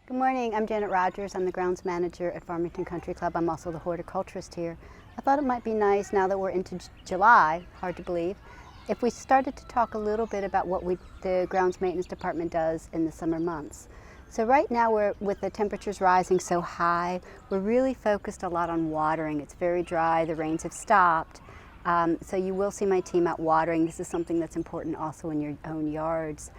Good morning, I'm Janet Rogers. I'm the grounds manager at Farmington Country Club. I'm also the horticulturist here. I thought it might be nice, now that we're into July, hard to believe, if we started to talk a little bit about what the grounds maintenance department does in the summer months. So right now, with the temperatures rising so high, we're really focused a lot on watering. It's very dry, the rains have stopped, so you will see my team out watering. This is something that's important also in your own yards.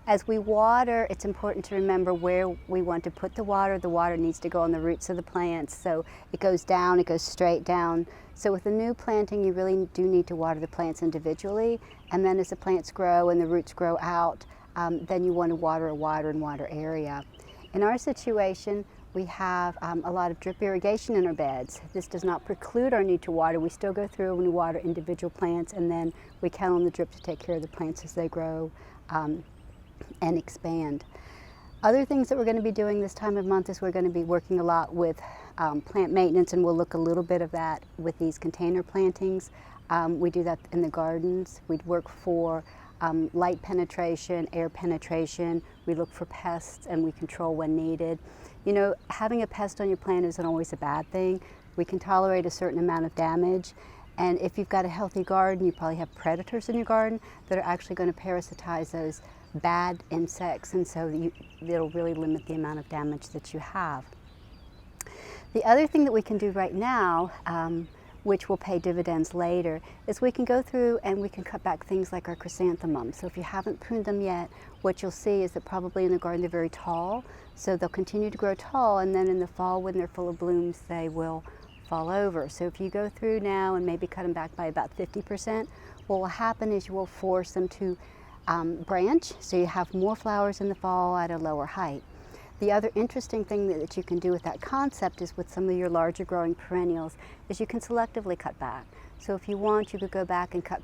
As we water, it's important to remember where we want to put the water. The water needs to go on the roots of the plants, so it goes down, it goes straight down. So with a new planting, you really do need to water the plants individually, and then as the plants grow and the roots grow out, then you want to water a wider and wider area. In our situation, we have a lot of drip irrigation in our beds. This does not preclude our need to water. We still go through and we water individual plants, and then we count on the drip to take care of the plants as they grow and expand. Other things that we're going to be doing this time of month is we're going to be working a lot with plant maintenance, and we'll look a little bit of that with these container plantings. We do that in the gardens. We work for light penetration, air penetration. We look for pests and we control when needed. You know, having a pest on your plant isn't always a bad thing. We can tolerate a certain amount of damage. And if you've got a healthy garden, you probably have predators in your garden that are actually going to parasitize those bad insects, and so it'll really limit the amount of damage that you have. The other thing that we can do right now, which will pay dividends later, is we can go through and we can cut back things like our chrysanthemums. So if you haven't pruned them yet, what you'll see is that probably in the garden they're very tall, so they'll continue to grow tall, and then in the fall when they're full of blooms they will fall over. So if you go through now and maybe cut them back by about 50%, what will happen is you will force them to branch, so you have more flowers in the fall at a lower height. The other interesting thing that you can do with that concept is with some of your larger growing perennials is you can selectively cut back. So if you want, you could go back and cut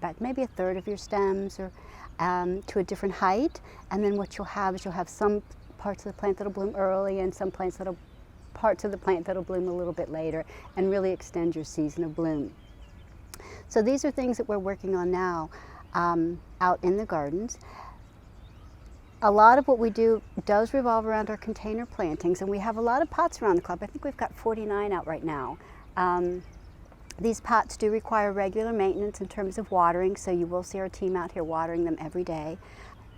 back maybe a third of your stems or to a different height, and then what you'll have is you'll have some parts of the plant that'll bloom early and some parts of the plant that'll bloom a little bit later, and really extend your season of bloom. So these are things that we're working on now out in the gardens. A lot of what we do does revolve around our container plantings, and we have a lot of pots around the club. I think we've got 49 out right now. These pots do require regular maintenance in terms of watering, so you will see our team out here watering them every day.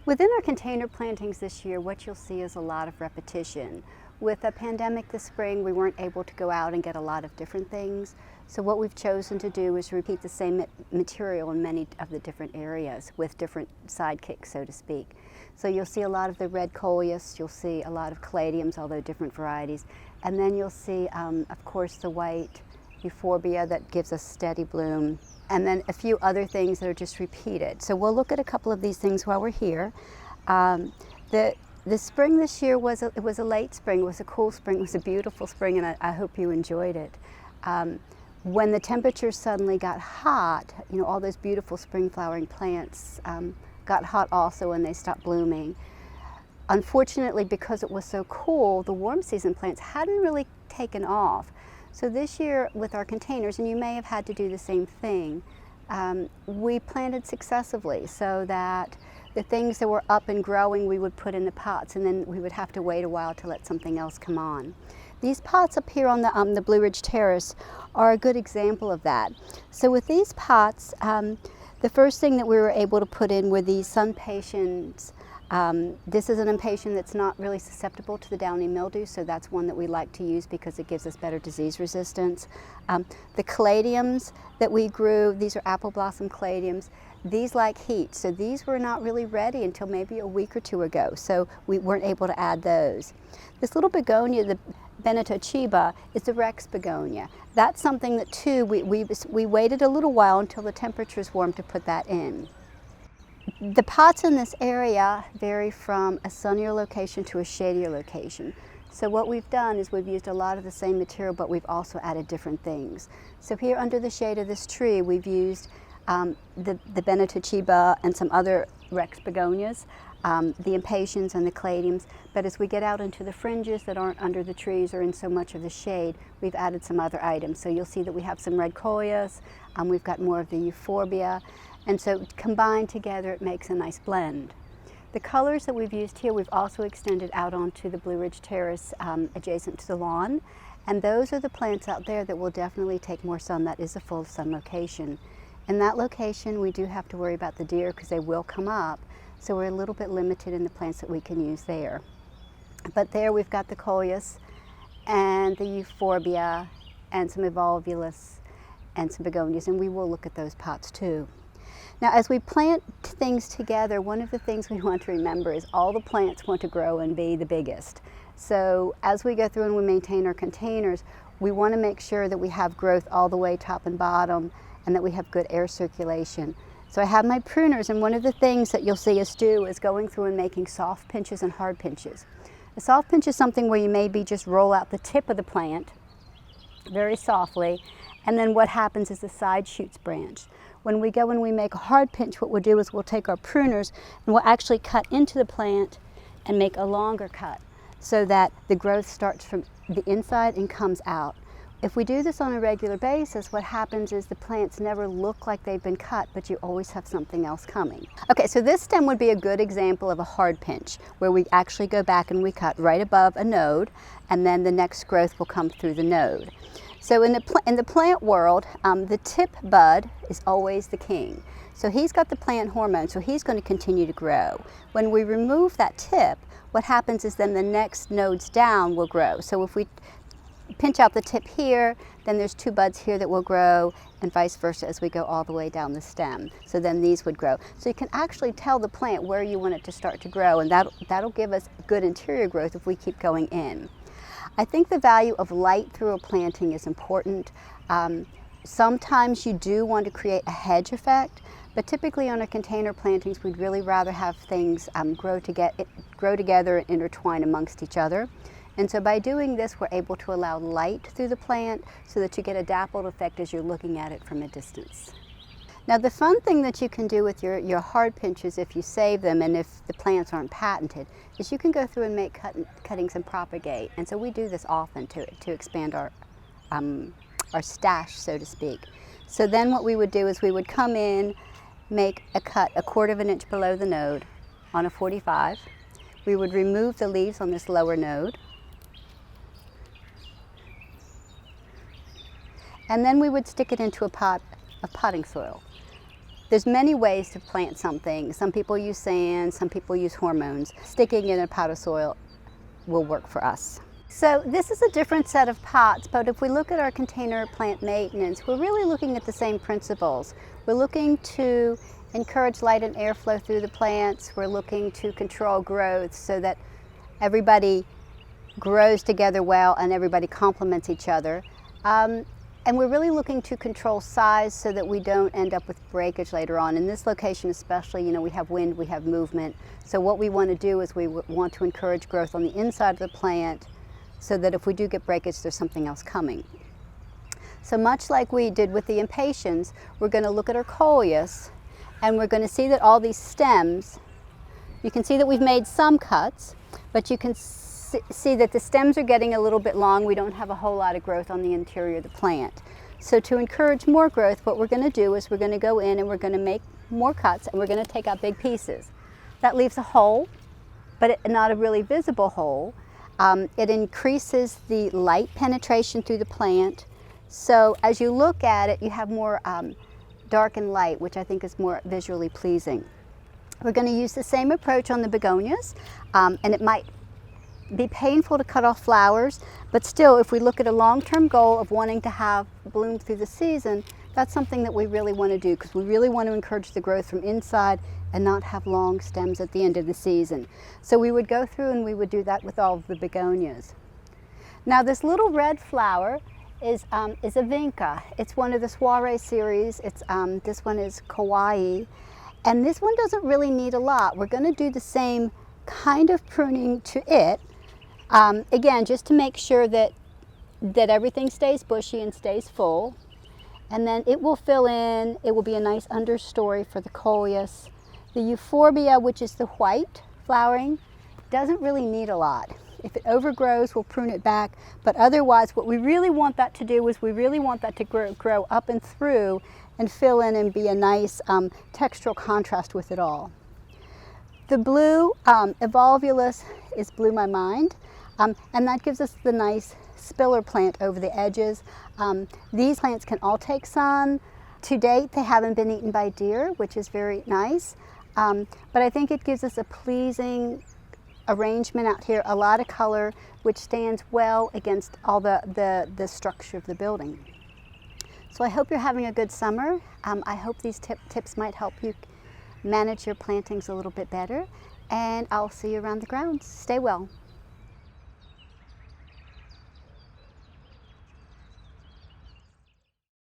Within our container plantings this year, what you'll see is a lot of repetition. With a pandemic this spring, we weren't able to go out and get a lot of different things. So what we've chosen to do is repeat the same material in many of the different areas with different sidekicks, so to speak. So you'll see a lot of the red coleus, you'll see a lot of caladiums, although different varieties, and then you'll see, of course, the white euphorbia that gives us steady bloom, and then a few other things that are just repeated. So we'll look at a couple of these things while we're here. The spring this year was a late spring. It was a cool spring. It was a beautiful spring, and I hope you enjoyed it. When the temperatures suddenly got hot, you know, all those beautiful spring flowering plants got hot also, and they stopped blooming. Unfortunately, because it was so cool, the warm season plants hadn't really taken off. So this year with our containers, and you may have had to do the same thing, we planted successively so that the things that were up and growing we would put in the pots, and then we would have to wait a while to let something else come on. These pots up here on the Blue Ridge Terrace are a good example of that. So with these pots, the first thing that we were able to put in were these sun patience. This is an impatient that's not really susceptible to the downy mildew, so that's one that we like to use because it gives us better disease resistance. The caladiums that we grew, these are apple blossom caladiums. These like heat, so these were not really ready until maybe a week or two ago, so we weren't able to add those. This little begonia, the Benito Chiba, is the Rex begonia. That's something that too, we waited a little while until the temperatures warmed to put that in. The pots in this area vary from a sunnier location to a shadier location. So what we've done is we've used a lot of the same material, but we've also added different things. So here under the shade of this tree, we've used the Benito Chiba and some other Rex begonias, the impatiens and the caladiums, but as we get out into the fringes that aren't under the trees or in so much of the shade, we've added some other items. So you'll see that we have some red coleus, we've got more of the euphorbia, and so combined together it makes a nice blend. The colors that we've used here, we've also extended out onto the Blue Ridge Terrace adjacent to the lawn. And those are the plants out there that will definitely take more sun. That is a full sun location. In that location, we do have to worry about the deer because they will come up. So we're a little bit limited in the plants that we can use there. But there we've got the coleus and the euphorbia and some evolvulus and some begonias, and we will look at those pots too. Now, as we plant things together, one of the things we want to remember is all the plants want to grow and be the biggest. So as we go through and we maintain our containers, we want to make sure that we have growth all the way top and bottom and that we have good air circulation. So I have my pruners, and one of the things that you'll see us do is going through and making soft pinches and hard pinches. A soft pinch is something where you maybe just roll out the tip of the plant very softly, and then what happens is the side shoots branch. When we go and we make a hard pinch, what we'll do is we'll take our pruners and we'll actually cut into the plant and make a longer cut so that the growth starts from the inside and comes out. If we do this on a regular basis, what happens is the plants never look like they've been cut, but you always have something else coming. Okay, so this stem would be a good example of a hard pinch, where we actually go back and we cut right above a node, and then the next growth will come through the node. So in the plant world, the tip bud is always the king. So he's got the plant hormone, so he's going to continue to grow. When we remove that tip, what happens is then the next nodes down will grow. So if we pinch out the tip here, then there's two buds here that will grow, and vice versa as we go all the way down the stem. So then these would grow. So you can actually tell the plant where you want it to start to grow, and that'll give us good interior growth if we keep going in. I think the value of light through a planting is important. Sometimes you do want to create a hedge effect, but typically on our container plantings, we'd really rather have things grow together and intertwine amongst each other. And so by doing this, we're able to allow light through the plant so that you get a dappled effect as you're looking at it from a distance. Now, the fun thing that you can do with your hard pinches, if you save them and if the plants aren't patented, is you can go through and make cuttings and propagate. And so we do this often to expand our stash, so to speak. So then what we would do is we would come in, make a cut 1/4 of an inch below the node on a 45. We would remove the leaves on this lower node. And then we would stick it into a pot of potting soil. There's many ways to plant something. Some people use sand, some people use hormones. Sticking in a pot of soil will work for us. So this is a different set of pots, but if we look at our container plant maintenance, we're really looking at the same principles. We're looking to encourage light and airflow through the plants. We're looking to control growth so that everybody grows together well and everybody complements each other. And we're really looking to control size so that we don't end up with breakage later on. In this location especially, we have wind, we have movement. So what we want to do is we want to encourage growth on the inside of the plant so that if we do get breakage, there's something else coming. So much like we did with the impatiens, we're going to look at our coleus and we're going to see that all these stems, you can see that we've made some cuts, but you can see that the stems are getting a little bit long. We don't have a whole lot of growth on the interior of the plant. So to encourage more growth, what we're going to do is we're going to go in and we're going to make more cuts and we're going to take out big pieces. That leaves a hole, but not a really visible hole. It increases the light penetration through the plant. So as you look at it, you have more dark and light, which I think is more visually pleasing. We're going to use the same approach on the begonias, and it might be painful to cut off flowers, but still, if we look at a long-term goal of wanting to have bloom through the season, that's something that we really want to do because we really want to encourage the growth from inside and not have long stems at the end of the season. So we would go through and we would do that with all of the begonias. Now this little red flower is a vinca. It's one of the soiree series. This one is kawaii, and this one doesn't really need a lot. We're going to do the same kind of pruning to it. Again, just to make sure that everything stays bushy and stays full. And then it will fill in, it will be a nice understory for the coleus. The euphorbia, which is the white flowering, doesn't really need a lot. If it overgrows, we'll prune it back, but otherwise what we really want that to do is we really want that to grow up and through and fill in and be a nice textural contrast with it all. The blue evolvulus blew my mind, and that gives us the nice spiller plant over the edges. These plants can all take sun. To date, they haven't been eaten by deer, which is very nice, but I think it gives us a pleasing arrangement out here, a lot of color, which stands well against all the structure of the building. So I hope you're having a good summer. I hope these tips might help you manage your plantings a little bit better, and I'll see you around the grounds. Stay well.